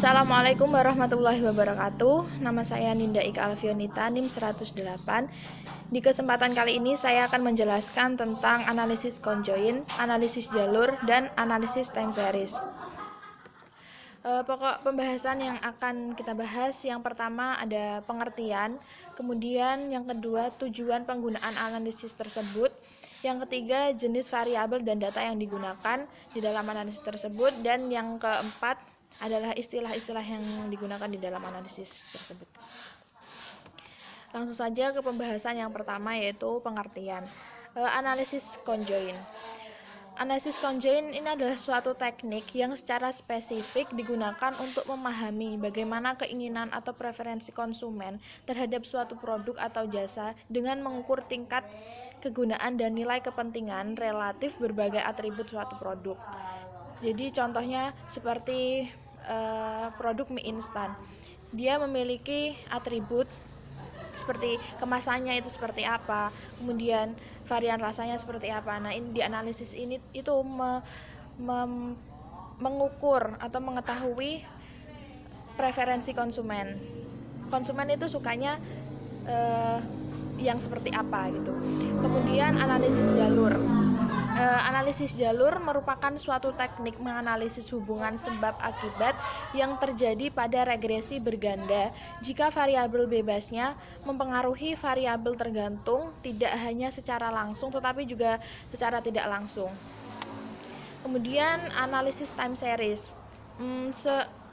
Assalamualaikum warahmatullahi wabarakatuh. Nama saya Ninda Ika Alfionita, NIM 108. Di kesempatan kali ini saya akan menjelaskan tentang analisis conjoin, analisis jalur, dan analisis time series. Pokok pembahasan yang akan kita bahas, yang pertama ada pengertian, kemudian yang kedua tujuan penggunaan analisis tersebut, yang ketiga jenis variabel dan data yang digunakan di dalam analisis tersebut, dan yang keempat adalah istilah-istilah yang digunakan di dalam analisis tersebut. Langsung saja ke pembahasan yang pertama, yaitu pengertian. Analisis conjoin. Analisis conjoin ini adalah suatu teknik yang secara spesifik digunakan untuk memahami bagaimana keinginan atau preferensi konsumen terhadap suatu produk atau jasa dengan mengukur tingkat kegunaan dan nilai kepentingan relatif berbagai atribut suatu produk. Jadi contohnya seperti produk mie instan. Dia memiliki atribut seperti kemasannya itu seperti apa, kemudian varian rasanya seperti apa. Nah, ini di analisis ini itu mengukur atau mengetahui preferensi konsumen. Konsumen itu sukanya yang seperti apa gitu. Kemudian analisis jalur. Analisis jalur merupakan suatu teknik menganalisis hubungan sebab akibat yang terjadi pada regresi berganda jika variabel bebasnya mempengaruhi variabel tergantung tidak hanya secara langsung tetapi juga secara tidak langsung. Kemudian analisis time series,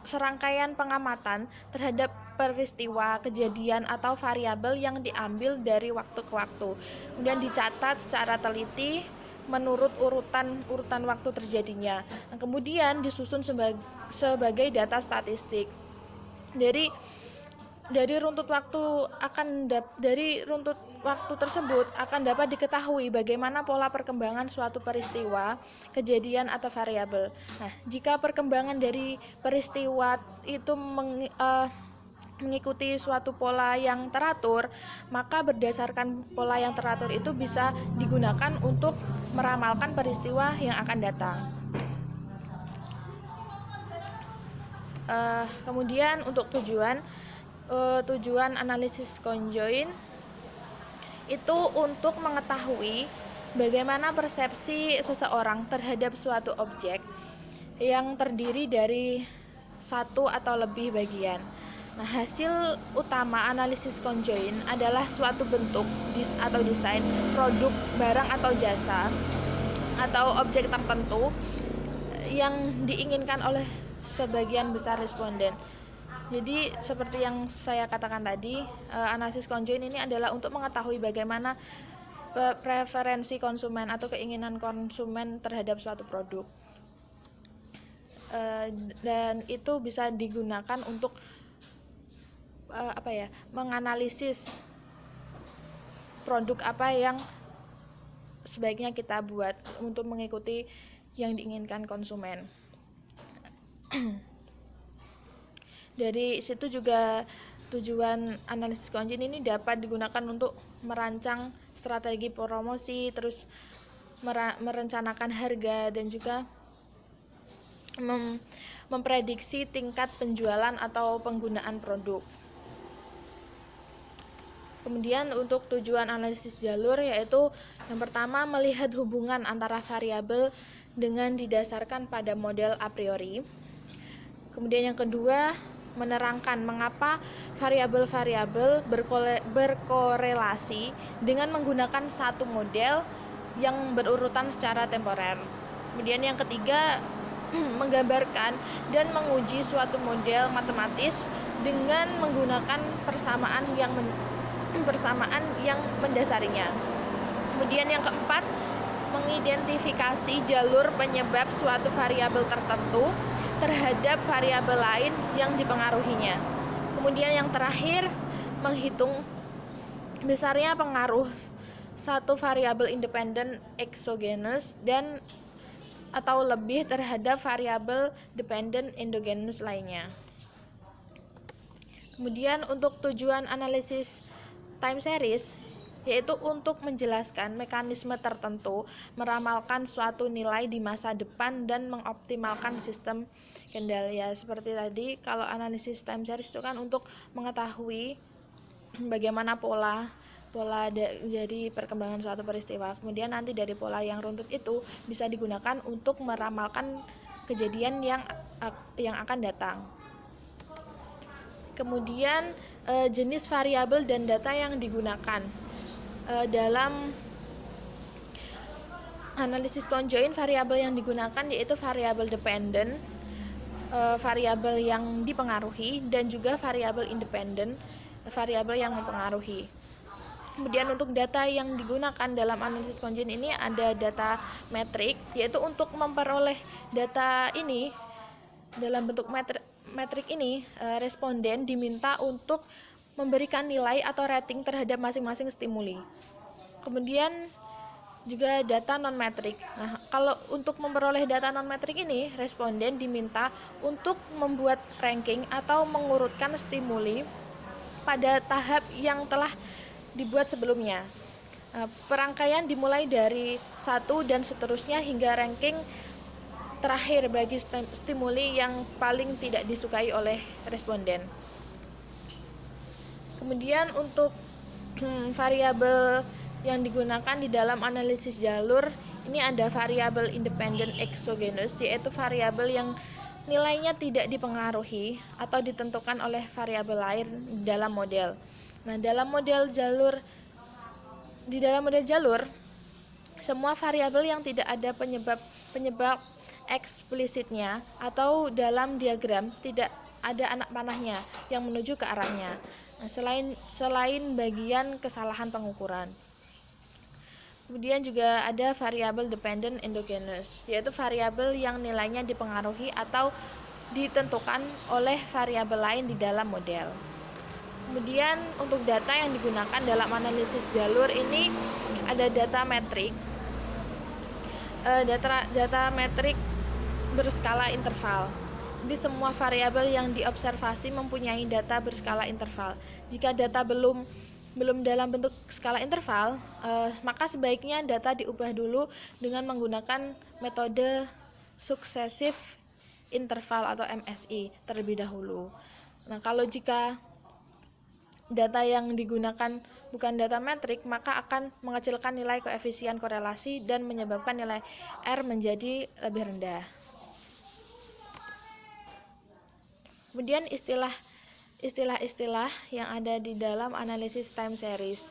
serangkaian pengamatan terhadap peristiwa, kejadian, atau variabel yang diambil dari waktu ke waktu, kemudian dicatat secara teliti menurut urutan waktu terjadinya. Nah, kemudian disusun sebagai data statistik. Dari runtut waktu tersebut akan dapat diketahui bagaimana pola perkembangan suatu peristiwa, kejadian, atau variabel. Nah, jika perkembangan dari peristiwa itu mengikuti suatu pola yang teratur, maka berdasarkan pola yang teratur itu bisa digunakan untuk meramalkan peristiwa yang akan datang. Kemudian untuk tujuan analisis conjoin itu untuk mengetahui bagaimana persepsi seseorang terhadap suatu objek yang terdiri dari satu atau lebih bagian. Nah, hasil utama analisis conjoin adalah suatu bentuk atau desain produk, barang atau jasa atau objek tertentu yang diinginkan oleh sebagian besar responden. Jadi seperti yang saya katakan tadi, analisis conjoin ini adalah untuk mengetahui bagaimana preferensi konsumen atau keinginan konsumen terhadap suatu produk. Dan itu bisa digunakan untuk menganalisis produk apa yang sebaiknya kita buat untuk mengikuti yang diinginkan konsumen. Dari situ juga tujuan analisis conjoin ini dapat digunakan untuk merancang strategi promosi, terus merencanakan harga, dan juga memprediksi tingkat penjualan atau penggunaan produk. Kemudian untuk tujuan analisis jalur, yaitu yang pertama melihat hubungan antara variabel dengan didasarkan pada model a priori. Kemudian yang kedua, menerangkan mengapa variabel-variabel berkorelasi dengan menggunakan satu model yang berurutan secara temporer. Kemudian yang ketiga, menggambarkan dan menguji suatu model matematis dengan menggunakan persamaan yang mendasarinya. Kemudian yang keempat, mengidentifikasi jalur penyebab suatu variabel tertentu terhadap variabel lain yang dipengaruhinya. Kemudian yang terakhir, menghitung besarnya pengaruh satu variabel independen exogenous dan atau lebih terhadap variabel dependent endogenous lainnya. Kemudian untuk tujuan analisis time series, yaitu untuk menjelaskan mekanisme tertentu, meramalkan suatu nilai di masa depan, dan mengoptimalkan sistem kendali. Ya, seperti tadi, kalau analisis time series itu kan untuk mengetahui bagaimana pola jadi perkembangan suatu peristiwa. Kemudian nanti dari pola yang runtut itu bisa digunakan untuk meramalkan kejadian yang akan datang. Kemudian jenis variabel dan data yang digunakan dalam analisis conjoint, variabel yang digunakan yaitu variabel dependent, variabel yang dipengaruhi, dan juga variabel independent, variabel yang mempengaruhi. Kemudian untuk data yang digunakan dalam analisis conjoint ini ada data metrik, yaitu untuk memperoleh data ini dalam bentuk metrik ini, responden diminta untuk memberikan nilai atau rating terhadap masing-masing stimuli. Kemudian juga data non-metrik. Nah, kalau untuk memperoleh data non-metrik ini, responden diminta untuk membuat ranking atau mengurutkan stimuli pada tahap yang telah dibuat sebelumnya. Perangkaian dimulai dari 1 dan seterusnya hingga ranking terakhir bagi stimuli yang paling tidak disukai oleh responden. Kemudian untuk variabel yang digunakan di dalam analisis jalur, ini ada variabel independent exogenous, yaitu variabel yang nilainya tidak dipengaruhi atau ditentukan oleh variabel lain dalam model. Nah, di dalam model jalur, semua variabel yang tidak ada penyebab eksplisitnya atau dalam diagram tidak ada anak panahnya yang menuju ke arahnya. Nah, selain bagian kesalahan pengukuran. Kemudian juga ada variabel dependent endogenous, yaitu variabel yang nilainya dipengaruhi atau ditentukan oleh variabel lain di dalam model. Kemudian untuk data yang digunakan dalam analisis jalur ini ada data metrik. Data metrik berskala interval. Jadi semua variabel yang diobservasi mempunyai data berskala interval. Jika data belum dalam bentuk skala interval, maka sebaiknya data diubah dulu dengan menggunakan metode successive interval atau MSI terlebih dahulu. Nah, kalau jika data yang digunakan bukan data metrik, maka akan mengecilkan nilai koefisien korelasi dan menyebabkan nilai R menjadi lebih rendah. Kemudian istilah-istilah yang ada di dalam analisis time series.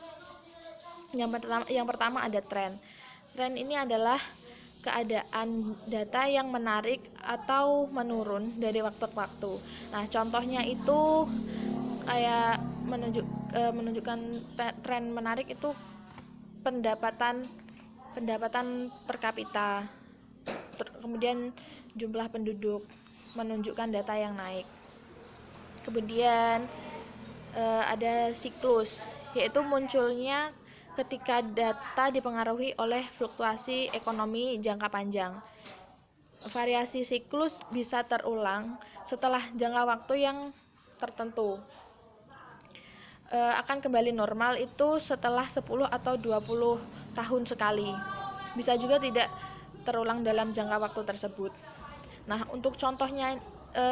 Yang pertama ada trend. Trend ini adalah keadaan data yang menarik atau menurun dari waktu ke waktu. Nah, contohnya itu kayak menunjukkan tren menarik itu pendapatan per kapita, kemudian jumlah penduduk, menunjukkan data yang naik. Kemudian ada siklus, yaitu munculnya ketika data dipengaruhi oleh fluktuasi ekonomi jangka panjang. Variasi siklus bisa terulang setelah jangka waktu yang tertentu. Akan kembali normal itu setelah 10 atau 20 tahun sekali. Bisa juga tidak terulang dalam jangka waktu tersebut. Nah, untuk contohnya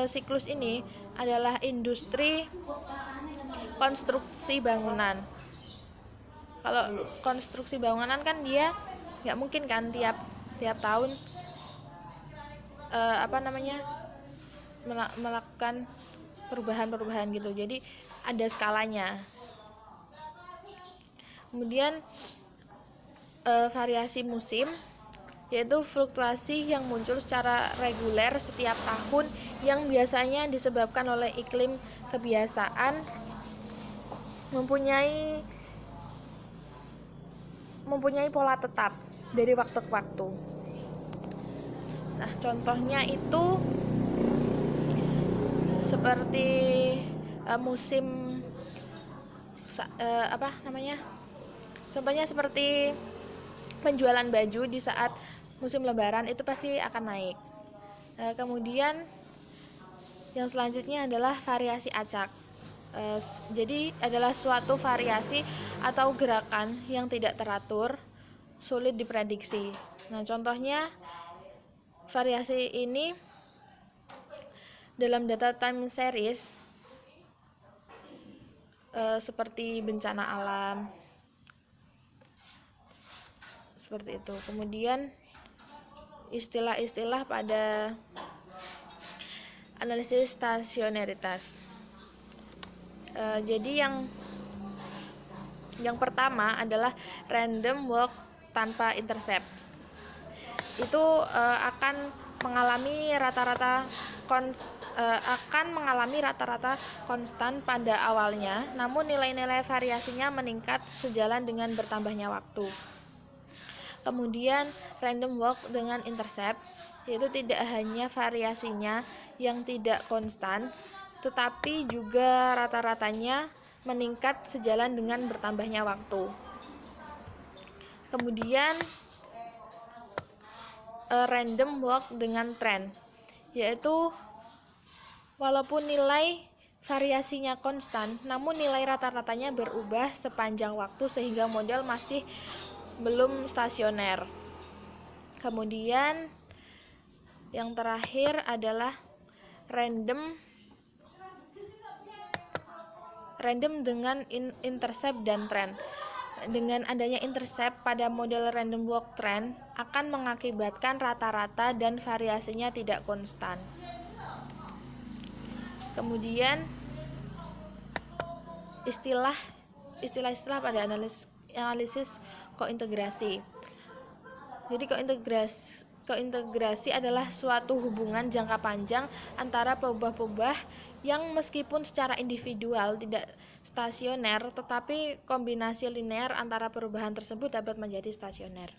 siklus ini adalah industri konstruksi bangunan. Kalau konstruksi bangunan kan dia nggak mungkin kan tiap tahun melakukan perubahan gitu. Jadi ada skalanya. Kemudian variasi musim, yaitu fluktuasi yang muncul secara reguler setiap tahun yang biasanya disebabkan oleh iklim kebiasaan, mempunyai pola tetap dari waktu ke waktu. Nah, contohnya itu seperti musim contohnya seperti penjualan baju di saat musim lebaran itu pasti akan naik. Kemudian yang selanjutnya adalah variasi acak. Jadi adalah suatu variasi atau gerakan yang tidak teratur, sulit diprediksi. Nah, contohnya variasi ini dalam data time series seperti bencana alam, seperti itu. Kemudian istilah-istilah pada analisis stasionaritas. Jadi yang pertama adalah random walk tanpa intercept. Itu akan mengalami rata-rata konstan pada awalnya, namun nilai-nilai variasinya meningkat sejalan dengan bertambahnya waktu. Kemudian random walk dengan intercept, yaitu tidak hanya variasinya yang tidak konstan, tetapi juga rata-ratanya meningkat sejalan dengan bertambahnya waktu. Kemudian random walk dengan trend, yaitu walaupun nilai variasinya konstan, namun nilai rata-ratanya berubah sepanjang waktu sehingga model masih belum stasioner. Kemudian yang terakhir adalah random dengan intercept dan trend. Dengan adanya intercept pada model random walk trend akan mengakibatkan rata-rata dan variasinya tidak konstan. Kemudian istilah-istilah pada analisis kointegrasi. Jadi kointegrasi adalah suatu hubungan jangka panjang antara peubah-peubah yang meskipun secara individual tidak stasioner, tetapi kombinasi linear antara perubahan tersebut dapat menjadi stasioner.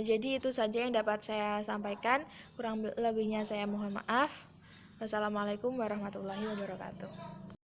Jadi itu saja yang dapat saya sampaikan. Kurang lebihnya saya mohon maaf. Wassalamualaikum warahmatullahi wabarakatuh.